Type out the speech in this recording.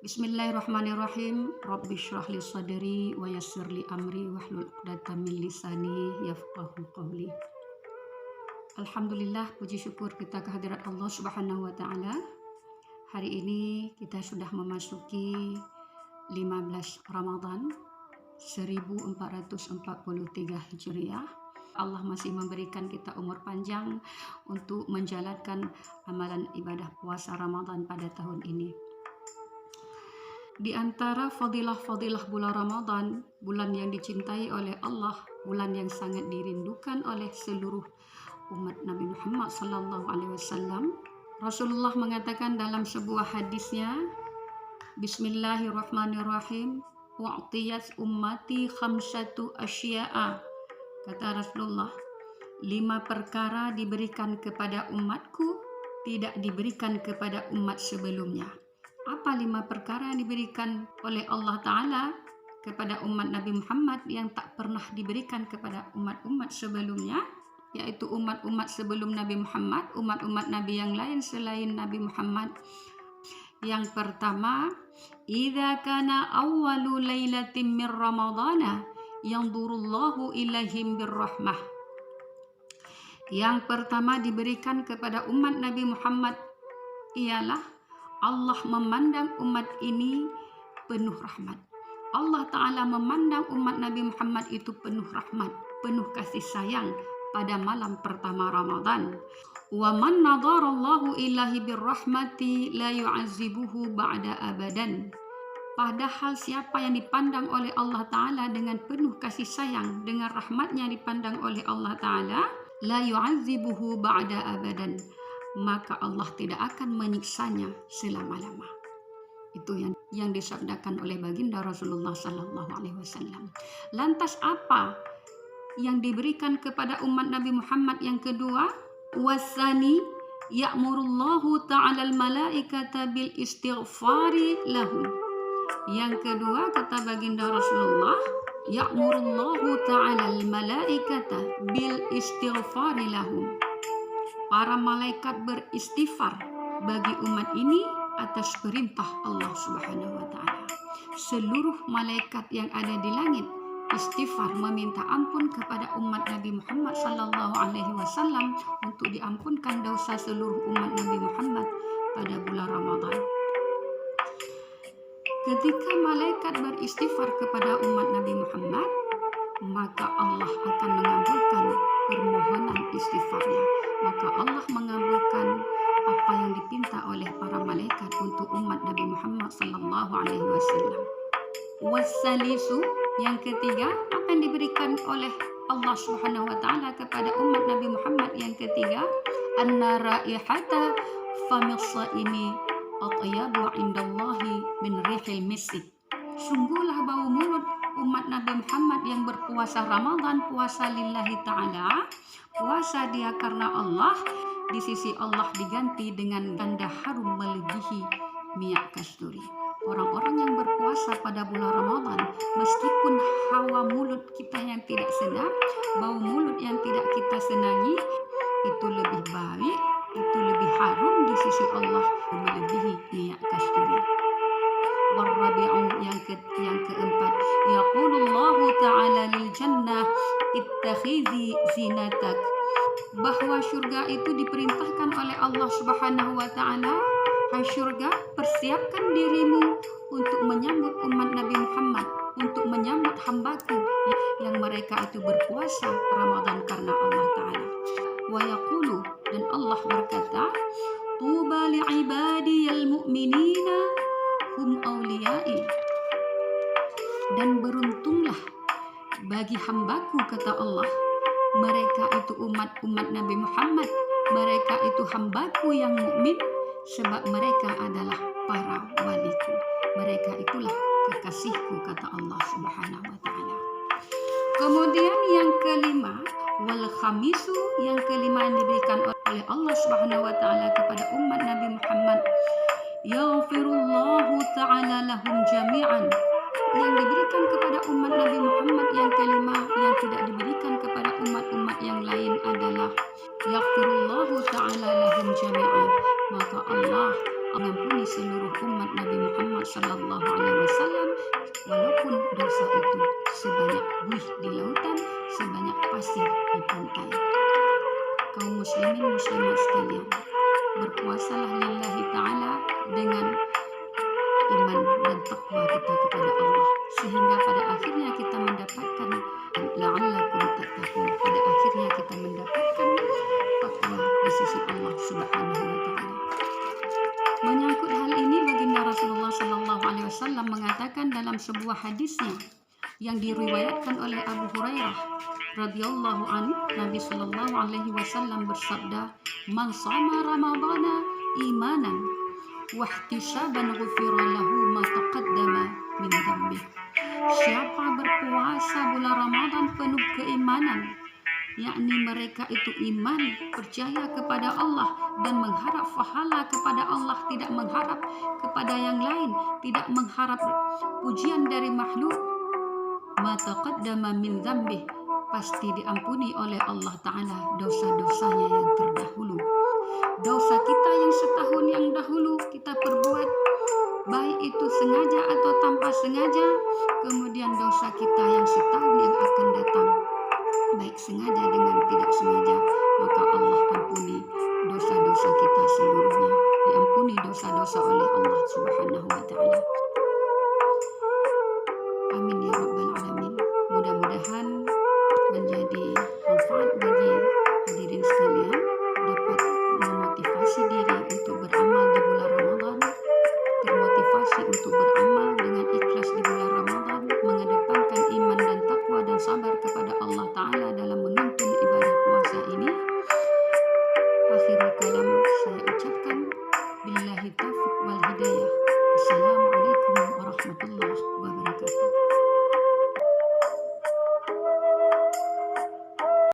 Bismillahirrahmanirrahim. Rabbi shrah li sadri wa yassir li amri wahlul 'uqdatam min lisani yafqahu qawli. Alhamdulillah, puji syukur kita kehadirat Allah Subhanahu wa taala. Hari ini kita sudah memasuki 15 Ramadan 1443 Hijriah. Allah masih memberikan kita umur panjang untuk menjalankan amalan ibadah puasa Ramadan pada tahun ini. Di antara fadilah-fadilah bulan Ramadan, bulan yang dicintai oleh Allah, bulan yang sangat dirindukan oleh seluruh umat Nabi Muhammad SAW. Rasulullah mengatakan dalam sebuah hadisnya, Bismillahirrahmanirrahim, wa'tiyat ummati khamsatu asya'a. Kata Rasulullah, 5 perkara diberikan kepada umatku, tidak diberikan kepada umat sebelumnya. Apa 5 perkara yang diberikan oleh Allah Ta'ala kepada umat Nabi Muhammad yang tak pernah diberikan kepada umat-umat sebelumnya, yaitu umat-umat sebelum Nabi Muhammad, umat-umat Nabi yang lain selain Nabi Muhammad. Yang pertama, idza kana awwalu lailatin min ramadhana yanzurullahu ilaihim birrahmah. Yang pertama diberikan kepada umat Nabi Muhammad ialah Allah memandang umat ini penuh rahmat. Allah Ta'ala memandang umat Nabi Muhammad itu penuh rahmat, penuh kasih sayang pada malam pertama Ramadan. Wa man nadarallahu ilahi birrahmati la yu'azibuhu ba'da abadan. Padahal siapa yang dipandang oleh Allah Ta'ala dengan penuh kasih sayang, dengan rahmatnya dipandang oleh Allah Ta'ala, la yu'azibuhu ba'da abadan, maka Allah tidak akan menyiksanya selama-lama. Itu yang disabdakan oleh baginda Rasulullah SAW. Lantas apa yang diberikan kepada umat Nabi Muhammad yang kedua? Wasani ya'murullahu ta'ala al-malaikata bil istighfari lahum. Yang kedua kata baginda Rasulullah, ya'murullahu ta'ala al-malaikata bil istighfari lahum. Para malaikat beristighfar bagi umat ini atas perintah Allah Subhanahu wa taala. Seluruh malaikat yang ada di langit istighfar meminta ampun kepada umat Nabi Muhammad sallallahu alaihi wasallam untuk diampunkan dosa seluruh umat Nabi Muhammad pada bulan Ramadan. Ketika malaikat beristighfar kepada umat Nabi Muhammad, maka Allah akan mengabulkan permohonan istighfarnya. Maka Allah mengabulkan apa yang dipinta oleh para malaikat untuk umat Nabi Muhammad sallallahu alaihi wasallam. Wasalisu, yang ketiga, apa yang diberikan oleh Allah Subhanahu wa taala kepada umat Nabi Muhammad yang ketiga, anna raihata famisaimi atyabu indallahi min rihil misk. Sungguhlah bau mulut umat Nabi Muhammad yang berpuasa Ramadan, puasa lillahi ta'ala, puasa dia karena Allah, di sisi Allah diganti dengan ganda harum melebihi minyak kasturi. Orang-orang yang berpuasa pada bulan Ramadan, meskipun hawa mulut kita yang tidak sedap, bau mulut yang tidak kita senangi, itu lebih baik, itu lebih harum di sisi Allah melebihi minyak kasturi. Warabi'u, yang keempat, yaqulullahu ta'ala lil jannah ittakhidhi zinatak, bahwa surga itu diperintahkan oleh Allah Subhanahu wa taala, hai surga, persiapkan dirimu untuk menyambut umat Nabi Muhammad, untuk menyambut hambaku yang mereka itu berpuasa Ramadan karena Allah Ta'ala. Wa yaqulu, dan Allah berkata, tuba li'ibadiyal mu'minina hum awliyai, dan beruntunglah bagi hambaku, kata Allah, mereka itu umat Nabi Muhammad, mereka itu hambaku yang mukmin, sebab mereka adalah para waliku, mereka itulah kekasihku, kata Allah Subhanahu wa taala. Kemudian yang kelima, wal khamisu, yang kelima yang diberikan oleh Allah Subhanahu wa taala kepada umat Nabi Muhammad, yaghfirullahu ta'ala lahum jami'an, yang diberikan kepada umat Nabi Muhammad yang kelima, yang tidak diberikan kepada umat-umat yang lain adalah yaghfirullahu ta'ala lahum jami'an, maka Allah mengampuni seluruh umat Nabi Muhammad Sallallahu Alaihi Wasallam, walaupun dosa itu sebanyak buih di lautan, sebanyak pasir di pantai. Kaum muslimin muslimat sekalian, berpuasalah lillahi ta'ala dengan iman dan takwa kita kepada Allah, sehingga pada akhirnya kita mendapatkan la'allakum tattaqun, pada akhirnya kita mendapatkan takwa di sisi Allah Subhanahu wa taala. Menyangkut hal ini, baginda Rasulullah sallallahu alaihi wasallam mengatakan dalam sebuah hadisnya yang diriwayatkan oleh Abu Hurairah radhiyallahu anhu, Nabi sallallahu alaihi wasallam bersabda, "Man shama ramadhana imanan wa ihtisaban ghufira lahu ma taqaddama min dhanbih." Siapa berpuasa bulan Ramadan penuh keimanan, yakni mereka itu iman, percaya kepada Allah dan mengharap pahala kepada Allah, tidak mengharap kepada yang lain, tidak mengharap pujian dari makhluk, ma taqaddama min dzambih, pasti diampuni oleh Allah Ta'ala dosa-dosanya yang terdahulu. Dosa kita yang setahun yang dahulu kita perbuat, baik itu sengaja atau tanpa sengaja, kemudian dosa kita yang setahun yang akan datang, baik sengaja dengan tidak sengaja, maka Allah ampuni dosa-dosa kita seluruhnya, diampuni dosa-dosa oleh Allah Subhanahu wa taala. Amin ya rabbal alamin. Mudah-mudahan menjadi manfaat bagi hadirin sekalian, dapat memotivasi diri untuk beramal di bulan Ramadan, termotivasi untuk beramal dengan ikhlas di bulan Ramadan, mengedepankan iman dan takwa dan sabar kepada Allah Ta'ala dalam menuntun ibadah puasa ini. Akhirul kalam saya ucapkan, billahi taufiq wal hidayah. Assalamualaikum warahmatullahi wabarakatuh.